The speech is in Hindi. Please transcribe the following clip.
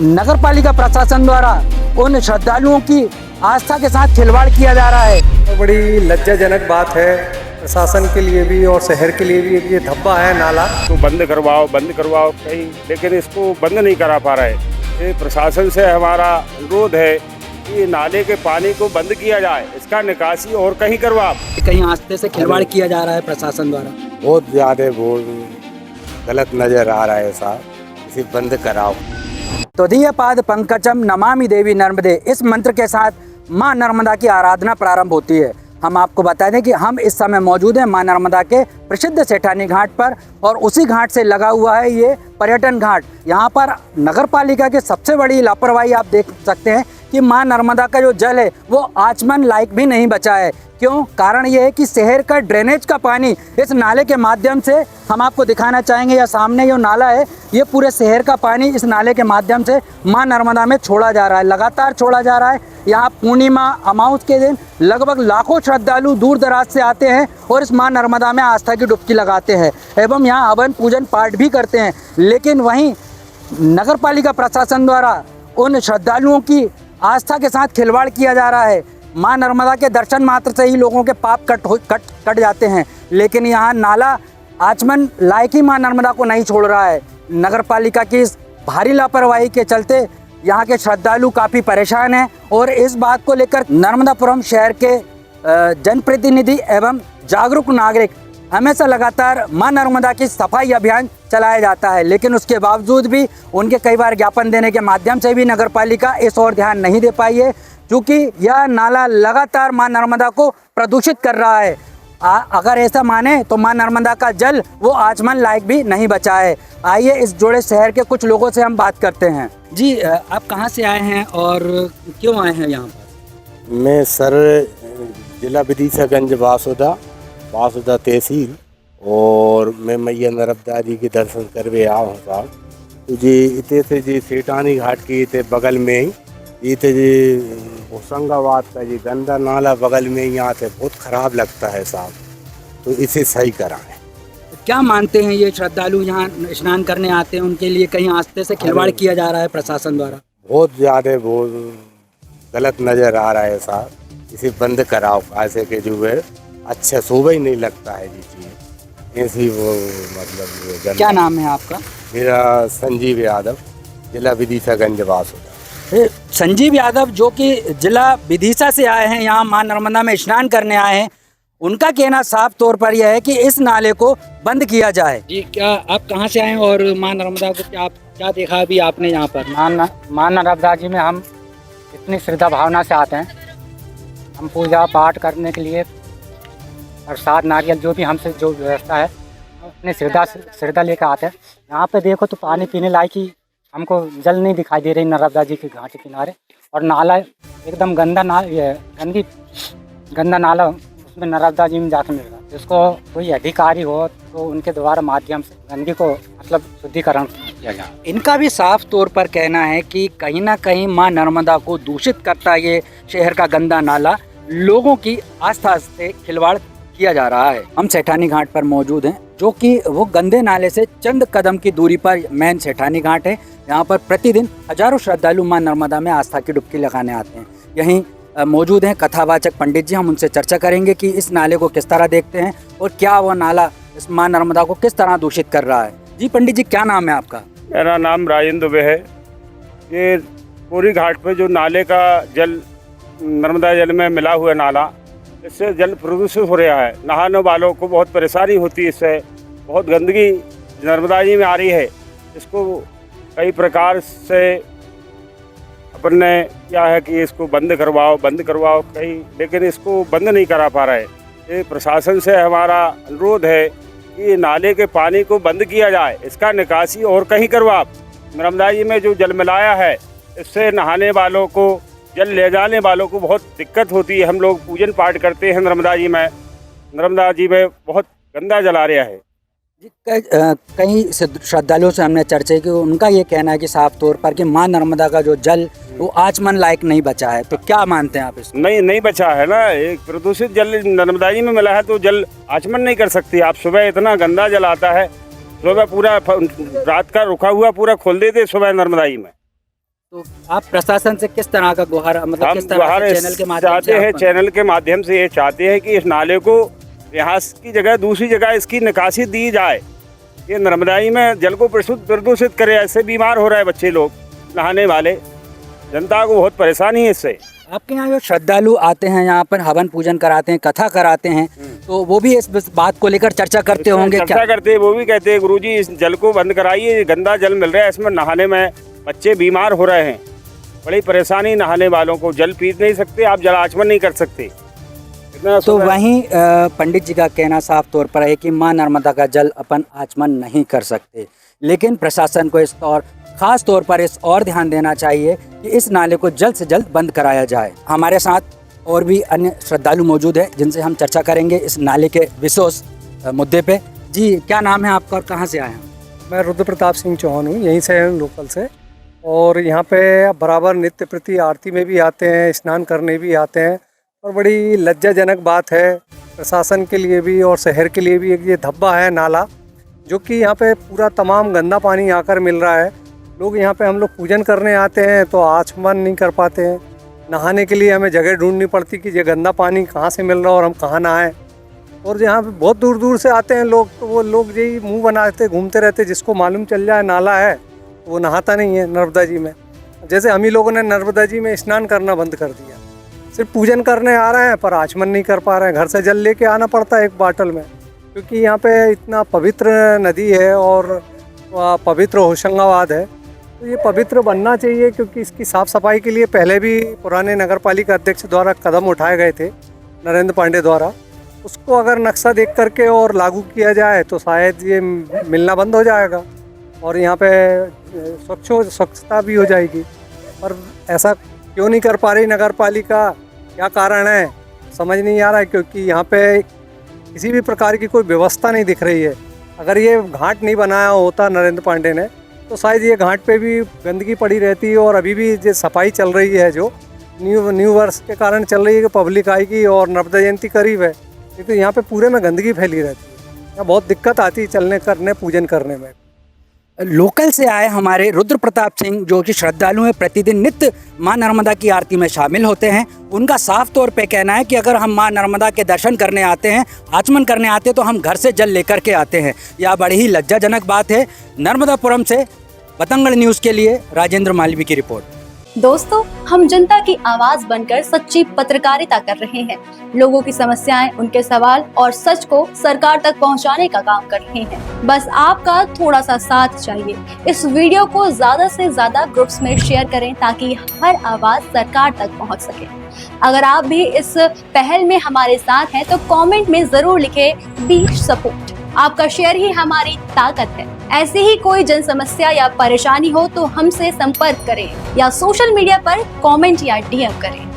नगर पालिका प्रशासन द्वारा उन श्रद्धालुओं की आस्था के साथ खिलवाड़ किया जा रहा है। तो बड़ी लज्जाजनक बात है प्रशासन के लिए भी और शहर के लिए भी। ये धब्बा है नाला, तो बंद करवाओ कहीं, लेकिन इसको बंद नहीं करा पा रहे। ये प्रशासन से हमारा अनुरोध है कि नाले के पानी को बंद किया जाए, इसका निकासी और कहीं करवाओ। कहीं आस्थे से खिलवाड़ किया जा रहा है प्रशासन द्वारा। बहुत ज़्यादा गलत नज़र आ रहा है साहब, इसे बंद कराओ। तदीय पाद पंकजम नमामि देवी नर्मदे, इस मंत्र के साथ मां नर्मदा की आराधना प्रारंभ होती है। हम आपको बता दें कि हम इस समय मौजूद हैं मां नर्मदा के प्रसिद्ध सेठानी घाट पर, और उसी घाट से लगा हुआ है ये पर्यटन घाट। यहाँ पर नगर पालिका की सबसे बड़ी लापरवाही आप देख सकते हैं कि मां नर्मदा का जो जल है वो आचमन लायक भी नहीं बचा है। क्यों? कारण ये है कि शहर का ड्रेनेज का पानी इस नाले के माध्यम से, हम आपको दिखाना चाहेंगे, या सामने जो नाला है ये पूरे शहर का पानी इस नाले के माध्यम से मां नर्मदा में छोड़ा जा रहा है, लगातार छोड़ा जा रहा है। यहाँ पूर्णिमा अमावस के दिन लगभग लाखों श्रद्धालु दूर दराज से आते हैं और इस मां नर्मदा में आस्था की डुबकी लगाते हैं एवं यहाँ हवन पूजन पाठ भी करते हैं। लेकिन वहीं नगर पालिका प्रशासन द्वारा उन श्रद्धालुओं की आस्था के साथ खिलवाड़ किया जा रहा है। मां नर्मदा के दर्शन मात्र से ही लोगों के पाप कट जाते हैं, लेकिन यहाँ नाला आचमन लायक ही मां नर्मदा को नहीं छोड़ रहा है। नगर पालिका की इस भारी लापरवाही के चलते यहाँ के श्रद्धालु काफ़ी परेशान हैं और इस बात को लेकर नर्मदापुरम शहर के जनप्रतिनिधि एवं जागरूक नागरिक हमेशा लगातार मां नर्मदा की सफाई अभियान चलाया जाता है। लेकिन उसके बावजूद भी उनके कई बार ज्ञापन देने के माध्यम से भी नगर पालिका इस ओर ध्यान नहीं दे पाई है, क्योंकि यह नाला लगातार मां नर्मदा को प्रदूषित कर रहा है। अगर ऐसा माने तो मां नर्मदा का जल वो आचमन लायक भी नहीं बचा है। आइए इस जोड़े शहर के कुछ लोगों से हम बात करते हैं। जी, आप कहाँ से आए हैं और क्यों आए हैं यहाँ पर? मैं सर जिला विदिशागंज वासुदा तहसील, और मैं मैया नर्मदा जी के दर्शन करवे आया हूँ साहब। तो जी इतने से जी सेठानी घाट की इतने बगल में ही इतने जी होशंगाबाद का जी गंदा नाला बगल में ही, यहाँ से बहुत ख़राब लगता है साहब, तो इसे सही कराएं। क्या मानते हैं ये श्रद्धालु यहाँ स्नान करने आते हैं, उनके लिए कहीं आस्थे से खिलवाड़ किया जा रहा है प्रशासन द्वारा? बहुत ज़्यादा गलत नज़र आ रहा है साहब, इसे बंद कराओ। ऐसे के जो है अच्छा शोभा ही नहीं लगता है जी चीज़ ऐसी वो, मतलब। क्या नाम है आपका? मेरा संजीव यादव, जिला विदिशागंज वासुदा। संजीव यादव जो कि जिला विदिशा से आए हैं, यहाँ मां नर्मदा में स्नान करने आए हैं, उनका कहना साफ तौर पर यह है कि इस नाले को बंद किया जाए। जी, क्या आप कहाँ से आए हैं और मां नर्मदा को क्या देखा अभी आपने यहाँ पर? मां नर्मदा जी में हम इतनी श्रद्धा भावना से आते हैं। हम पूजा पाठ करने के लिए प्रसाद नारियल जो भी हमसे जो व्यवस्था है अपनी श्रद्धा लेकर आते हैं। यहाँ पे देखो तो पानी पीने लायक ही हमको जल नहीं दिखाई दे रही नर्मदा जी के घाट के किनारे, और नाला एकदम गंदा नाला उसमें नर्मदा जी में जाकर मिल रहा है। जिसको कोई अधिकारी हो तो उनके द्वारा माध्यम से गंदगी को मतलब शुद्धिकरण किया जाए। इनका भी साफ तौर पर कहना है कि कहीं ना कहीं मां नर्मदा को दूषित करता ये शहर का गंदा नाला, लोगों की आस्था से खिलवाड़ किया जा रहा है। हम सेठानी घाट पर मौजूद हैं, जो कि वो गंदे नाले से चंद कदम की दूरी पर मेन सेठानी घाट है। यहाँ पर प्रतिदिन हजारों श्रद्धालु मां नर्मदा में आस्था की डुबकी लगाने आते हैं। यहीं मौजूद हैं कथावाचक पंडित जी, हम उनसे चर्चा करेंगे कि इस नाले को किस तरह देखते हैं और क्या वो नाला इस मां नर्मदा को किस तरह दूषित कर रहा है। जी पंडित जी, क्या नाम है आपका? मेरा नाम राजेंद्र दुबे है। ये पूरी घाट पे जो नाले का जल नर्मदा जल में मिला हुआ नाला, इससे जल प्रदूषित हो रहा है। नहाने वालों को बहुत परेशानी होती है, इससे बहुत गंदगी नर्मदा जी में आ रही है। इसको कई प्रकार से अपन ने क्या है कि इसको बंद करवाओ कहीं, लेकिन इसको बंद नहीं करा पा रहे। ये प्रशासन से हमारा अनुरोध है कि नाले के पानी को बंद किया जाए, इसका निकासी और कहीं करवाओ। नर्मदा जी में जो जल मिलाया है, इससे नहाने वालों को, जल ले जाने वालों को बहुत दिक्कत होती है। हम लोग पूजन पाठ करते हैं नर्मदा जी में बहुत गंदा जल आ रहा है। कई श्रद्धालुओं से हमने चर्चा की, उनका ये कहना है कि साफ तौर पर कि मां नर्मदा का जो जल वो आचमन लायक नहीं बचा है। तो क्या मानते हैं आप इसको? नहीं बचा है ना। एक प्रदूषित जल नर्मदा जी में मिला है तो जल आचमन नहीं कर सकती। आप सुबह इतना गंदा जल आता है, सुबह पूरा रात का रुका हुआ पूरा खोल देते सुबह नर्मदा जी में। तो आप प्रशासन से किस तरह का गुहार मतलब हम किस तरह बाहर से चैनल के माध्यम चाहते से हैं, आप- चैनल के माध्यम से ये चाहते हैं कि इस नाले को यहाँ की जगह दूसरी जगह इसकी निकासी दी जाए। ये नर्मदाई में जल को प्रदूषित करे, ऐसे बीमार हो रहे हैं बच्चे लोग नहाने वाले, जनता को बहुत परेशानी है इससे। आपके यहाँ जो श्रद्धालु आते हैं यहाँ पर हवन पूजन कराते हैं, कथा कराते हैं, तो वो भी इस बात को लेकर चर्चा करते होंगे क्या? चर्चा करते हैं, वो भी कहते हैं गुरुजी इस जल को बंद कराइए, ये गंदा जल मिल रहा है, इसमें नहाने में बच्चे बीमार हो रहे हैं, बड़ी परेशानी नहाने वालों को, जल पी नहीं सकते आप, जल आचमन नहीं कर सकते। इतना तो वहीं पंडित जी का कहना साफ तौर पर है कि माँ नर्मदा का जल अपन आचमन नहीं कर सकते, लेकिन प्रशासन को इस तौर खास तौर पर इस और ध्यान देना चाहिए कि इस नाले को जल्द से जल्द बंद कराया जाए। हमारे साथ और भी अन्य श्रद्धालु मौजूद हैं जिनसे हम चर्चा करेंगे इस नाले के विशेष मुद्दे पे। जी क्या नाम है आपका और कहाँ से आए हैं? मैं रुद्र प्रताप सिंह चौहान हूँ, यहीं से हैं लोकल से, और यहाँ पे बराबर नित्य प्रति आरती में भी आते हैं, स्नान करने भी आते हैं। और बड़ी लज्जाजनक बात है प्रशासन के लिए भी और शहर के लिए भी, ये धब्बा है नाला जो कि यहाँ पे पूरा तमाम गंदा पानी आकर मिल रहा है। लोग यहाँ पे हम लोग पूजन करने आते हैं तो आचमन नहीं कर पाते हैं, नहाने के लिए हमें जगह ढूंढनी पड़ती कि ये गंदा पानी कहाँ से मिल रहा है और हम कहाँ नहाएं। और यहाँ पे बहुत दूर दूर से आते हैं लोग, तो वो लोग यही मुंह बनाते घूमते रहते, जिसको मालूम चल जाए नाला है वो नहाता नहीं है नर्मदा जी में। जैसे हम ही लोगों ने नर्मदा जी में स्नान करना बंद कर दिया, सिर्फ पूजन करने आ रहे हैं पर आचमन नहीं कर पा रहे हैं। घर से जल लेके आना पड़ता है एक बाटल में, क्योंकि यहाँ पे इतना पवित्र नदी है और पवित्र होशंगाबाद है, तो ये पवित्र बनना चाहिए। क्योंकि इसकी साफ़ सफाई के लिए पहले भी पुराने नगर पालिका अध्यक्ष द्वारा कदम उठाए गए थे, नरेंद्र पांडे द्वारा। उसको अगर नक्शा देख करके और लागू किया जाए तो शायद ये मिलना बंद हो जाएगा और यहाँ पे स्वच्छता भी हो जाएगी। पर ऐसा क्यों नहीं कर पा रही नगर पालिका, क्या कारण है समझ नहीं आ रहा है। क्योंकि यहाँ पे किसी भी प्रकार की कोई व्यवस्था नहीं दिख रही है। अगर ये घाट नहीं बनाया होता नरेंद्र पांडे ने तो शायद ये घाट पे भी गंदगी पड़ी रहती, और अभी भी जो सफाई चल रही है जो न्यू वर्ष के कारण चल रही है कि पब्लिक आएगी और नर्मदा जयंती करीब है, तो यहाँ पे पूरे में गंदगी फैली रहती है, यहाँ बहुत दिक्कत आती है चलने करने पूजन करने में। लोकल से आए हमारे रुद्र प्रताप सिंह जो कि श्रद्धालु हैं, प्रतिदिन नित्य माँ नर्मदा की आरती में शामिल होते हैं। उनका साफ तौर पे कहना है कि अगर हम माँ नर्मदा के दर्शन करने आते हैं, आचमन करने आते हैं, तो हम घर से जल लेकर के आते हैं। यह बड़ी ही लज्जाजनक बात है। नर्मदापुरम से बतंगड़ न्यूज़ के लिए राजेंद्र मालवी की रिपोर्ट। दोस्तों, हम जनता की आवाज बनकर सच्ची पत्रकारिता कर रहे हैं। लोगों की समस्याएं, उनके सवाल और सच को सरकार तक पहुंचाने का काम कर रहे हैं। बस आपका थोड़ा सा साथ चाहिए। इस वीडियो को ज्यादा से ज्यादा ग्रुप्स में शेयर करें ताकि हर आवाज सरकार तक पहुंच सके। अगर आप भी इस पहल में हमारे साथ हैं तो कमेंट में जरूर लिखें बी सपोर्ट। आपका शेयर ही हमारी ताकत है। ऐसी ही कोई जन समस्या या परेशानी हो तो हमसे संपर्क करें या सोशल मीडिया पर कमेंट या डीएम करें।